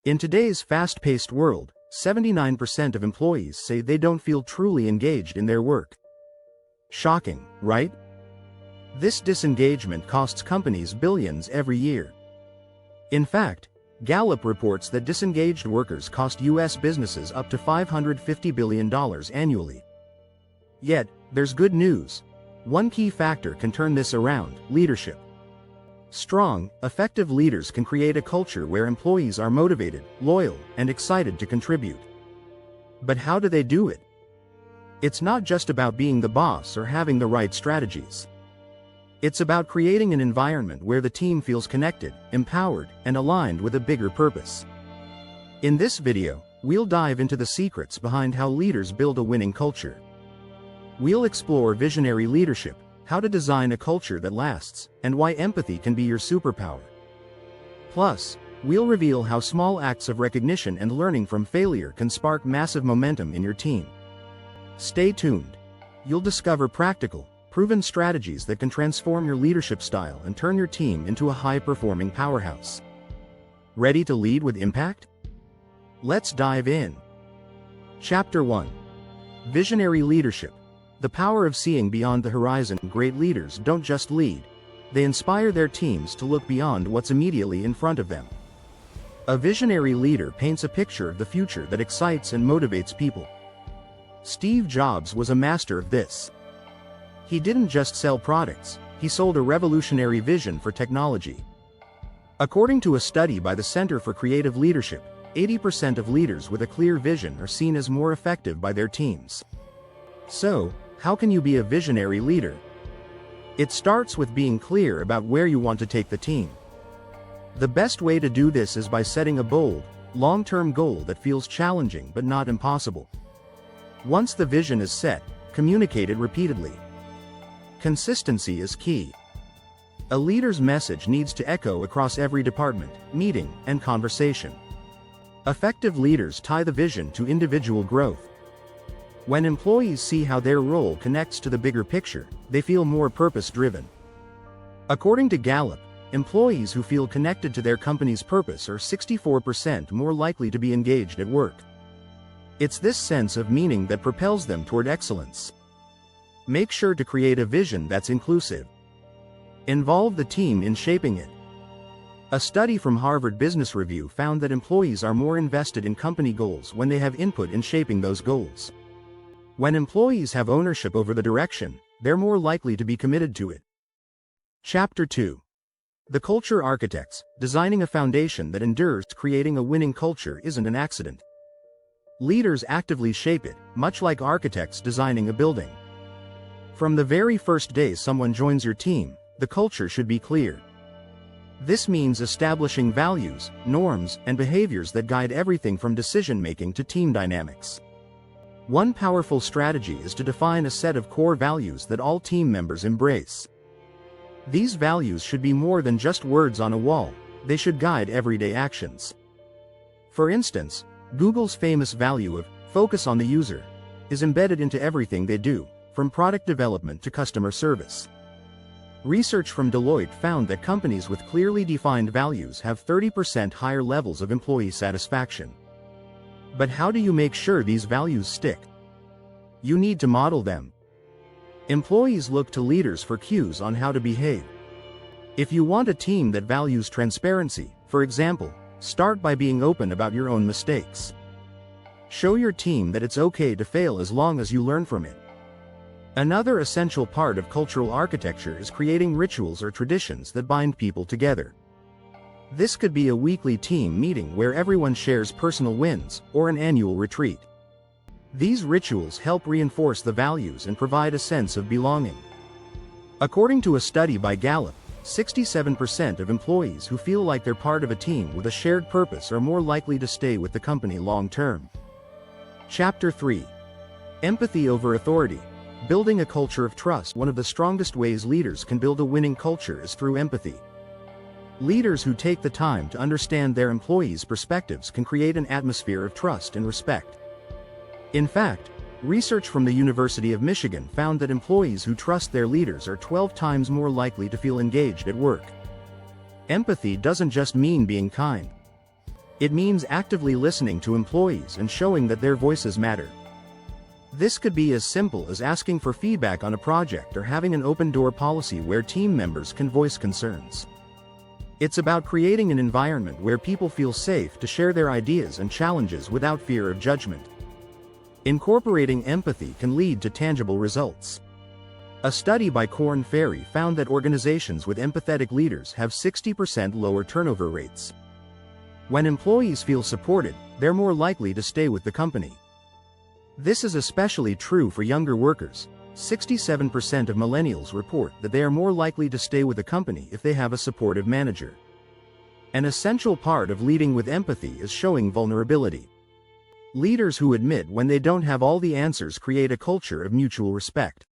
In today's fast-paced world, 79% of employees say they don't feel truly engaged in their work. Shocking, right? This disengagement costs companies billions every year. In fact, Gallup reports that disengaged workers cost U.S. businesses up to $550 billion annually. Yet, there's good news. One key factor can turn this around: leadership. Strong, effective leaders can create a culture where employees are motivated, loyal, and excited to contribute. But how do they do it? It's not just about being the boss or having the right strategies. It's about creating an environment where the team feels connected, empowered, and aligned with a bigger purpose. In this video, we'll dive into the secrets behind how leaders build a winning culture. We'll explore visionary leadership, how to design a culture that lasts, and why empathy can be your superpower. Plus, we'll reveal how small acts of recognition and learning from failure can spark massive momentum in your team. Stay tuned. You'll discover practical, proven strategies that can transform your leadership style and turn your team into a high-performing powerhouse. Ready to lead with impact? Let's dive in. Chapter 1. Visionary Leadership. The power of seeing beyond the horizon. Great leaders don't just lead. They inspire their teams to look beyond what's immediately in front of them. A visionary leader paints a picture of the future that excites and motivates people. Steve Jobs was a master of this. He didn't just sell products, he sold a revolutionary vision for technology. According to a study by the Center for Creative Leadership, 80% of leaders with a clear vision are seen as more effective by their teams. So, how can you be a visionary leader? It starts with being clear about where you want to take the team. The best way to do this is by setting a bold, long-term goal that feels challenging but not impossible. Once the vision is set, communicate it repeatedly. Consistency is key. A leader's message needs to echo across every department, meeting, and conversation. Effective leaders tie the vision to individual growth. When employees see how their role connects to the bigger picture, they feel more purpose-driven. According to Gallup, employees who feel connected to their company's purpose are 64% more likely to be engaged at work. It's this sense of meaning that propels them toward excellence. Make sure to create a vision that's inclusive. Involve the team in shaping it. A study from Harvard Business Review found that employees are more invested in company goals when they have input in shaping those goals. When employees have ownership over the direction, they're more likely to be committed to it. Chapter 2. The Culture Architects. Designing a foundation that endures. Creating a winning culture isn't an accident. Leaders actively shape it, much like architects designing a building. From the very first day someone joins your team, the culture should be clear. This means establishing values, norms, and behaviors that guide everything from decision-making to team dynamics. One powerful strategy is to define a set of core values that all team members embrace. These values should be more than just words on a wall, they should guide everyday actions. For instance, Google's famous value of focus on the user is embedded into everything they do, from product development to customer service. Research from Deloitte found that companies with clearly defined values have 30% higher levels of employee satisfaction. But how do you make sure these values stick? You need to model them. Employees look to leaders for cues on how to behave. If you want a team that values transparency, for example, start by being open about your own mistakes. Show your team that it's okay to fail as long as you learn from it. Another essential part of cultural architecture is creating rituals or traditions that bind people together. This could be a weekly team meeting where everyone shares personal wins, or an annual retreat. These rituals help reinforce the values and provide a sense of belonging. According to a study by Gallup, 67% of employees who feel like they're part of a team with a shared purpose are more likely to stay with the company long-term. Chapter 3. Empathy over authority. Building a culture of trust. One of the strongest ways leaders can build a winning culture is through empathy. Leaders who take the time to understand their employees' perspectives can create an atmosphere of trust and respect. In fact, research from the University of Michigan found that employees who trust their leaders are 12 times more likely to feel engaged at work. Empathy doesn't just mean being kind. It means actively listening to employees and showing that their voices matter. This could be as simple as asking for feedback on a project or having an open-door policy where team members can voice concerns. It's about creating an environment where people feel safe to share their ideas and challenges without fear of judgment. Incorporating empathy can lead to tangible results. A study by Korn Ferry found that organizations with empathetic leaders have 60% lower turnover rates. When employees feel supported, they're more likely to stay with the company. This is especially true for younger workers. 67% of millennials report that they are more likely to stay with a company if they have a supportive manager. An essential part of leading with empathy is showing vulnerability. Leaders who admit when they don't have all the answers create a culture of mutual respect.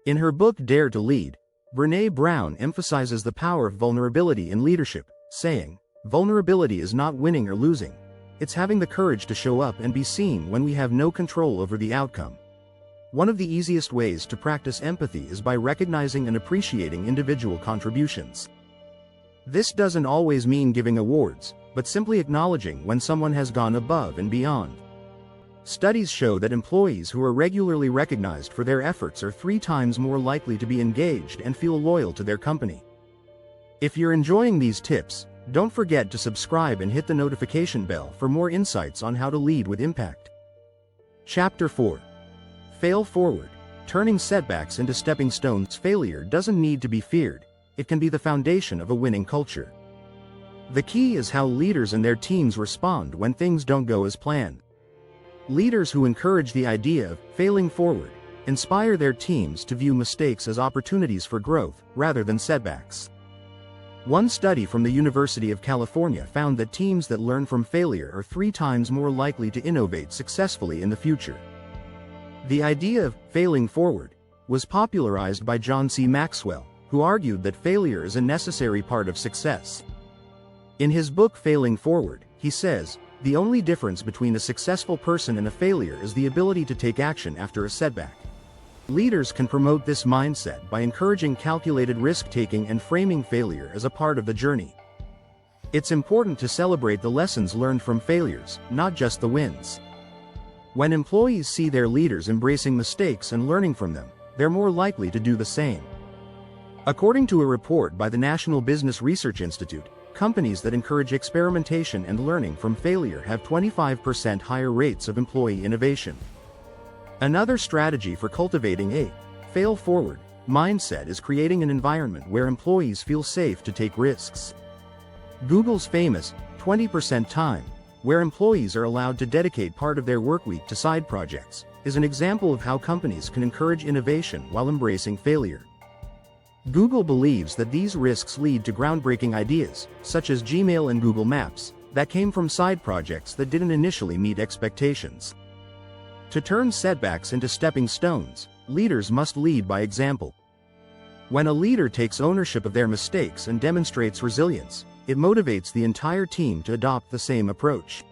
In her book Dare to Lead, Brené Brown emphasizes the power of vulnerability in leadership, saying, "Vulnerability is not winning or losing. It's having the courage to show up and be seen when we have no control over the outcome." One of the easiest ways to practice empathy is by recognizing and appreciating individual contributions. This doesn't always mean giving awards, but simply acknowledging when someone has gone above and beyond. Studies show that employees who are regularly recognized for their efforts are 3 times more likely to be engaged and feel loyal to their company. If you're enjoying these tips, don't forget to subscribe and hit the notification bell for more insights on how to lead with impact. Chapter 4. Fail forward. Turning setbacks into stepping stones. Failure doesn't need to be feared. It can be the foundation of a winning culture. The key is how leaders and their teams respond when things don't go as planned. Leaders who encourage the idea of failing forward inspire their teams to view mistakes as opportunities for growth rather than setbacks. One study from the University of California found that teams that learn from failure are 3 times more likely to innovate successfully in the future. The idea of failing forward was popularized by John C. Maxwell, who argued that failure is a necessary part of success. In his book Failing Forward, he says, "The only difference between a successful person and a failure is the ability to take action after a setback." Leaders can promote this mindset by encouraging calculated risk-taking and framing failure as a part of the journey. It's important to celebrate the lessons learned from failures, not just the wins. When employees see their leaders embracing mistakes and learning from them, they're more likely to do the same. According to a report by the National Business Research Institute, companies that encourage experimentation and learning from failure have 25% higher rates of employee innovation. Another strategy for cultivating a fail-forward mindset is creating an environment where employees feel safe to take risks. Google's famous 20% time, where employees are allowed to dedicate part of their workweek to side projects, is an example of how companies can encourage innovation while embracing failure. Google believes that these risks lead to groundbreaking ideas, such as Gmail and Google Maps, that came from side projects that didn't initially meet expectations. To turn setbacks into stepping stones, leaders must lead by example. When a leader takes ownership of their mistakes and demonstrates resilience, it motivates the entire team to adopt the same approach.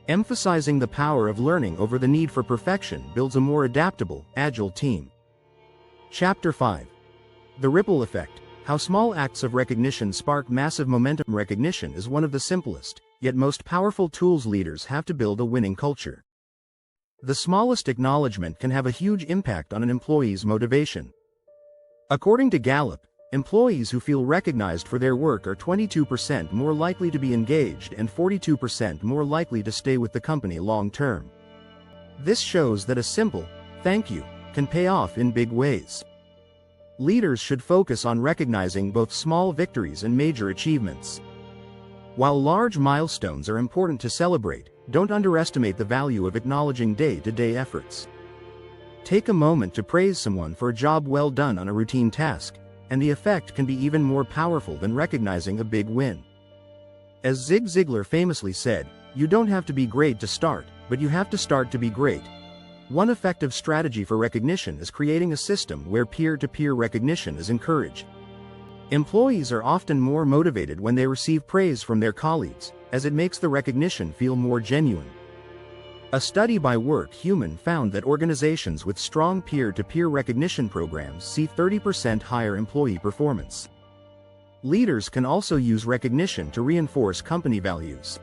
Emphasizing the power of learning over the need for perfection builds a more adaptable, agile team. Chapter 5. The Ripple Effect. How small acts of recognition spark massive momentum. Recognition is one of the simplest, yet most powerful tools leaders have to build a winning culture. The smallest acknowledgement can have a huge impact on an employee's motivation. According to Gallup, employees who feel recognized for their work are 22% more likely to be engaged and 42% more likely to stay with the company long term. This shows that a simple, "thank you," can pay off in big ways. Leaders should focus on recognizing both small victories and major achievements. While large milestones are important to celebrate, don't underestimate the value of acknowledging day-to-day efforts. Take a moment to praise someone for a job well done on a routine task, and the effect can be even more powerful than recognizing a big win. As Zig Ziglar famously said, "You don't have to be great to start, but you have to start to be great." One effective strategy for recognition is creating a system where peer-to-peer recognition is encouraged. Employees are often more motivated when they receive praise from their colleagues, as it makes the recognition feel more genuine. A study by Work Human found that organizations with strong peer-to-peer recognition programs see 30% higher employee performance. Leaders can also use recognition to reinforce company values.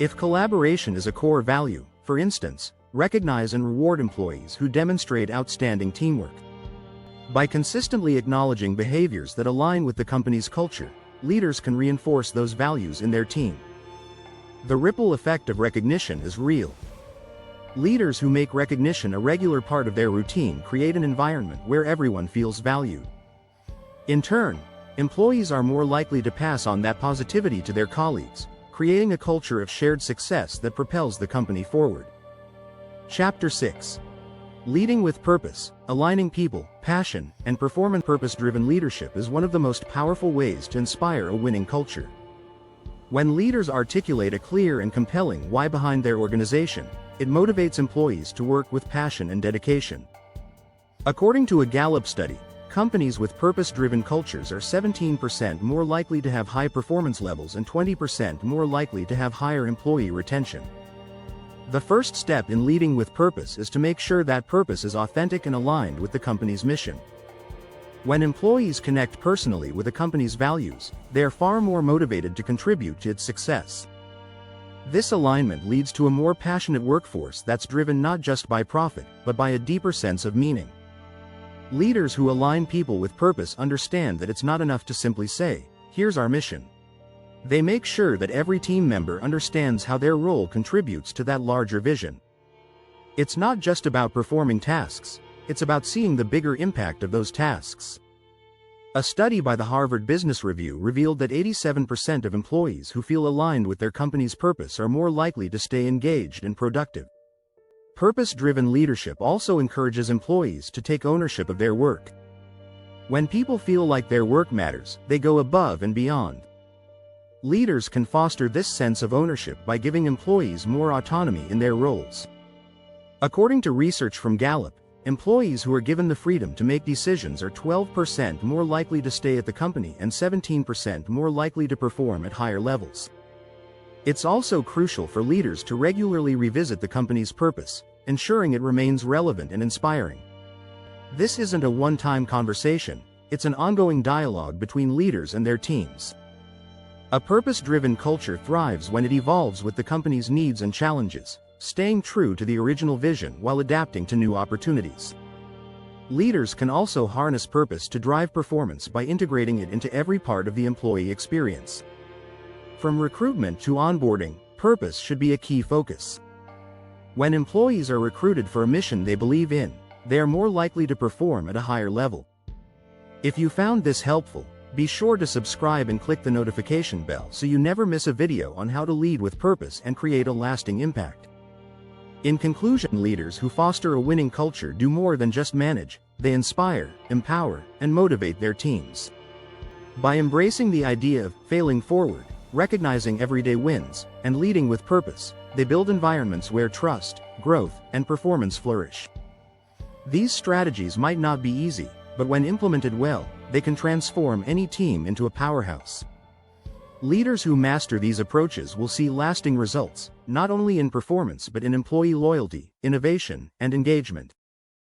If collaboration is a core value, for instance, recognize and reward employees who demonstrate outstanding teamwork. By consistently acknowledging behaviors that align with the company's culture, leaders can reinforce those values in their team. The ripple effect of recognition is real. Leaders who make recognition a regular part of their routine create an environment where everyone feels valued. In turn, employees are more likely to pass on that positivity to their colleagues, creating a culture of shared success that propels the company forward. Chapter 6. Leading with purpose. Aligning people, passion, and performance. Purpose-driven leadership is one of the most powerful ways to inspire a winning culture. When leaders articulate a clear and compelling why behind their organization, it motivates employees to work with passion and dedication. According to a Gallup study, companies with purpose-driven cultures are 17% more likely to have high performance levels and 20% more likely to have higher employee retention. The first step in leading with purpose is to make sure that purpose is authentic and aligned with the company's mission. When employees connect personally with a company's values, they are far more motivated to contribute to its success. This alignment leads to a more passionate workforce that's driven not just by profit, but by a deeper sense of meaning. Leaders who align people with purpose understand that it's not enough to simply say, "Here's our mission." They make sure that every team member understands how their role contributes to that larger vision. It's not just about performing tasks, it's about seeing the bigger impact of those tasks. A study by the Harvard Business Review revealed that 87% of employees who feel aligned with their company's purpose are more likely to stay engaged and productive. Purpose-driven leadership also encourages employees to take ownership of their work. When people feel like their work matters, they go above and beyond. Leaders can foster this sense of ownership by giving employees more autonomy in their roles. According to research from Gallup, employees who are given the freedom to make decisions are 12% more likely to stay at the company and 17% more likely to perform at higher levels. It's also crucial for leaders to regularly revisit the company's purpose, ensuring it remains relevant and inspiring. This isn't a one-time conversation, it's an ongoing dialogue between leaders and their teams. A purpose-driven culture thrives when it evolves with the company's needs and challenges, staying true to the original vision while adapting to new opportunities. Leaders can also harness purpose to drive performance by integrating it into every part of the employee experience. From recruitment to onboarding, purpose should be a key focus. When employees are recruited for a mission they believe in, they are more likely to perform at a higher level. If you found this helpful, be sure to subscribe and click the notification bell so you never miss a video on how to lead with purpose and create a lasting impact. In conclusion, leaders who foster a winning culture do more than just manage, they inspire, empower, and motivate their teams. By embracing the idea of failing forward, recognizing everyday wins, and leading with purpose, they build environments where trust, growth, and performance flourish. These strategies might not be easy, but when implemented well, they can transform any team into a powerhouse. Leaders who master these approaches will see lasting results, not only in performance but in employee loyalty, innovation, and engagement.